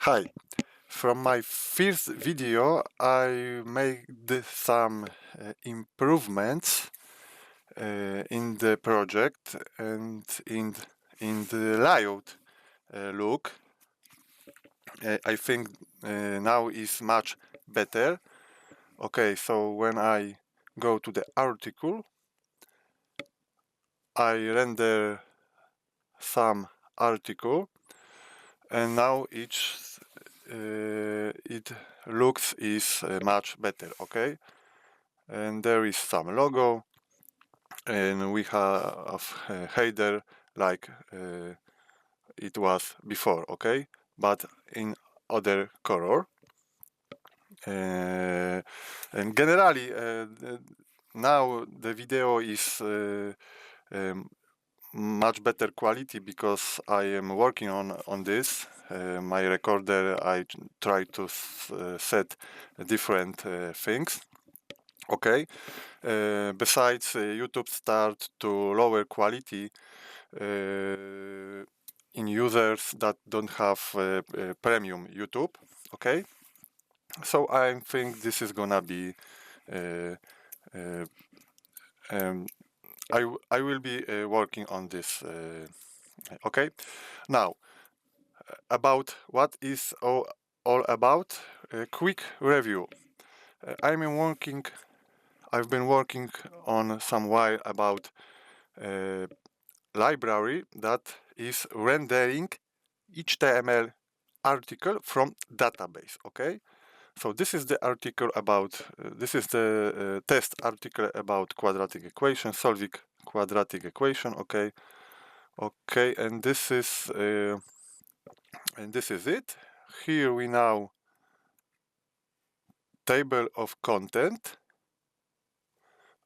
Hi, from my first video I made some improvements in the project and in the layout look. I think now is much better. Okay, so when I go to the article, I render some article, and now it looks is much better. Okay, and there is some logo, and we have a header like it was before. Okay, but in other color. And generally now the video is much better quality because I am working on this. My recorder, I try to set different things. Okay. Besides, YouTube start to lower quality in users that don't have premium YouTube. Okay. So I think this is gonna be I will be working on this. Okay. Now about what is all about, a quick review. I've been working on some while about library that is rendering HTML article from database. Okay, so this is the article about this is the test article about quadratic equation, solving quadratic equation. Okay, and this is it. Here we now table of content.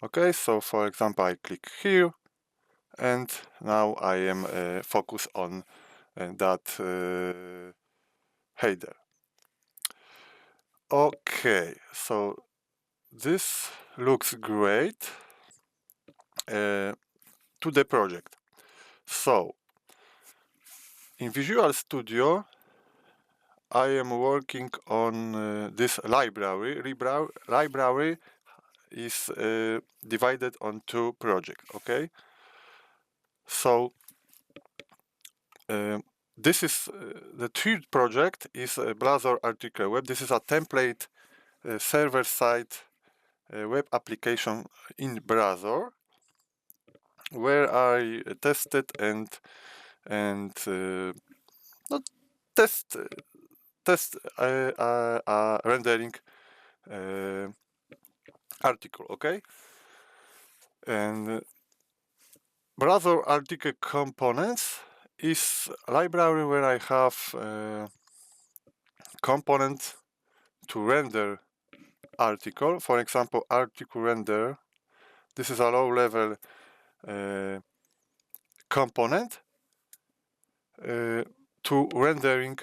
Okay, so for example I click here, and now I am focused on that header. Okay, so this looks great to the project. So in Visual Studio I am working on this library. Library is divided on two projects. Okay, so this is the third project is a BlazorArticle web. This is a template server-side web application in Blazor, where I tested and not test rendering article. Okay, and BlazorArticle components is a library where I have components to render article. For example, article render. This is a low-level component to rendering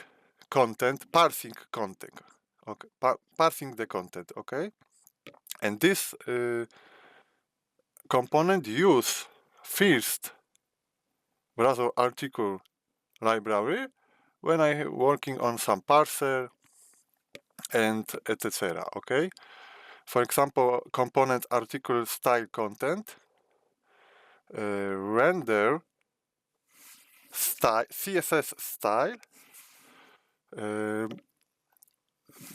content, parsing content. Okay, parsing the content. Okay, and this component use first BlazorArticle library when I working on some parser and etc. Okay, for example, component article style content render style CSS style.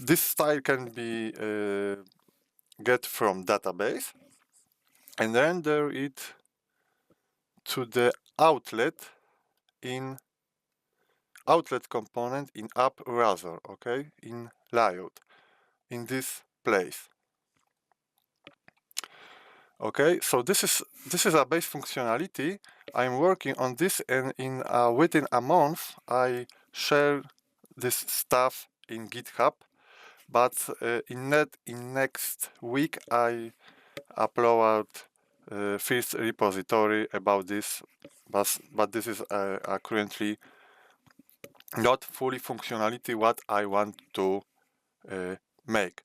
This style can be get from database and render it to the outlet component in app browser. Okay, in layout in this place. Okay, so this is a base functionality. I'm working on this, and in within a month I share this stuff in GitHub. But in next week I upload first repository about this. But this is currently not fully functionality what I want to make.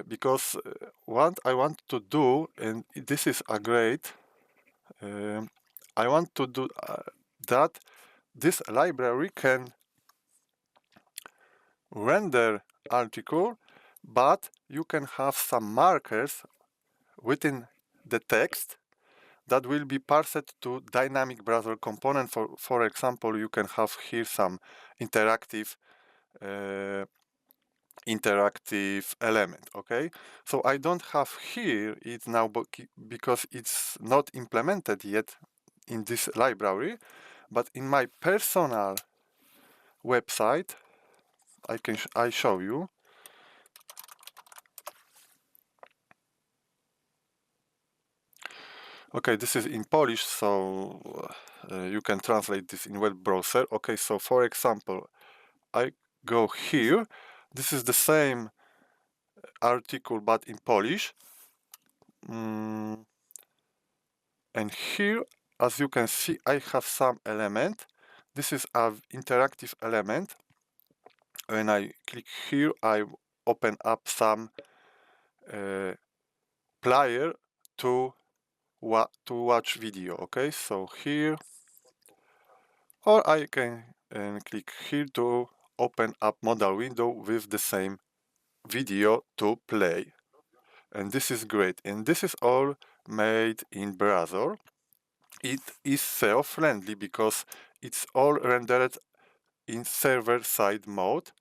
Because what I want to do, and this is a great, I want to do that this library can render article, but you can have some markers within the text that will be parsed to dynamic browser component. For example, you can have here some interactive element. Okay, so I don't have here it now because it's not implemented yet in this library, but in my personal website I show you. Okay, this is in Polish, so you can translate this in web browser. Okay, so for example, I go here. This is the same article but in Polish. And here, as you can see, I have some element. This is an interactive element. When I click here, I open up some player to watch video. Okay, so here, or I can click here to open up modal window with the same video to play. And this is great. And this is all made in Blazor. It is SEO friendly because it's all rendered in server-side mode.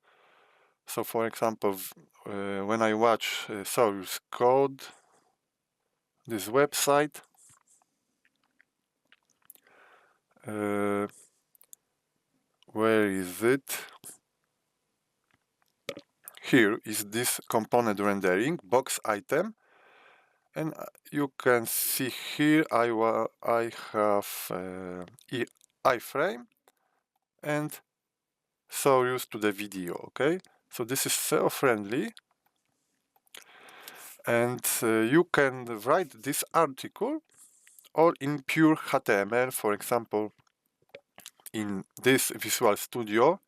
So for example, when I watch source code, this website, where is it? Here is this component rendering box item, and you can see here I have iframe and source to the video. Okay, so this is SEO friendly, and you can write this article or in pure HTML. For example, in this Visual Studio,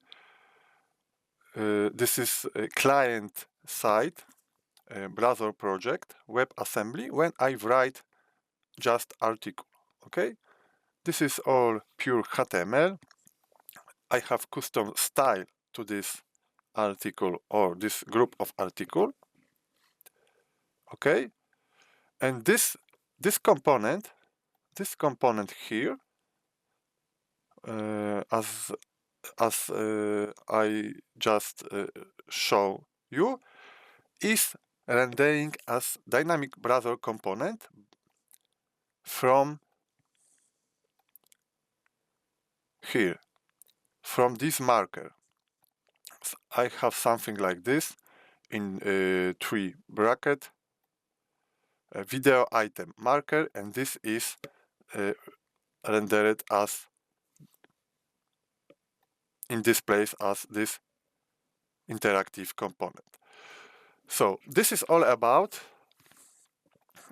this is a client side Blazor project WebAssembly when I write just article. Okay, this is all pure HTML. I have custom style to this article or this group of article. Okay, and this component here, as I just show you, is rendering as dynamic browser component from here, from this marker. So I have something like this in 3 bracket, video item marker, and this is rendered as in this place as this interactive component. So this is all about,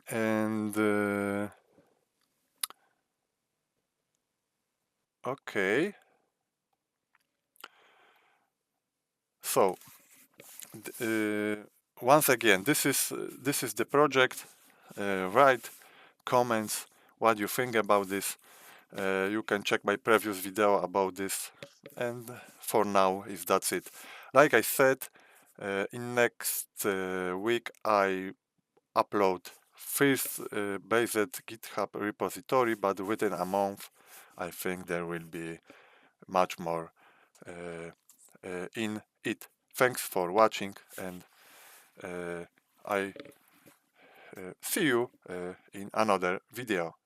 and okay, so once again, this is the project. Write comments what you think about this. You can check my previous video about this, and for now is that's it. Like I said, in next week I upload first based GitHub repository, but within a month I think there will be much more in it. Thanks for watching, and I see you in another video.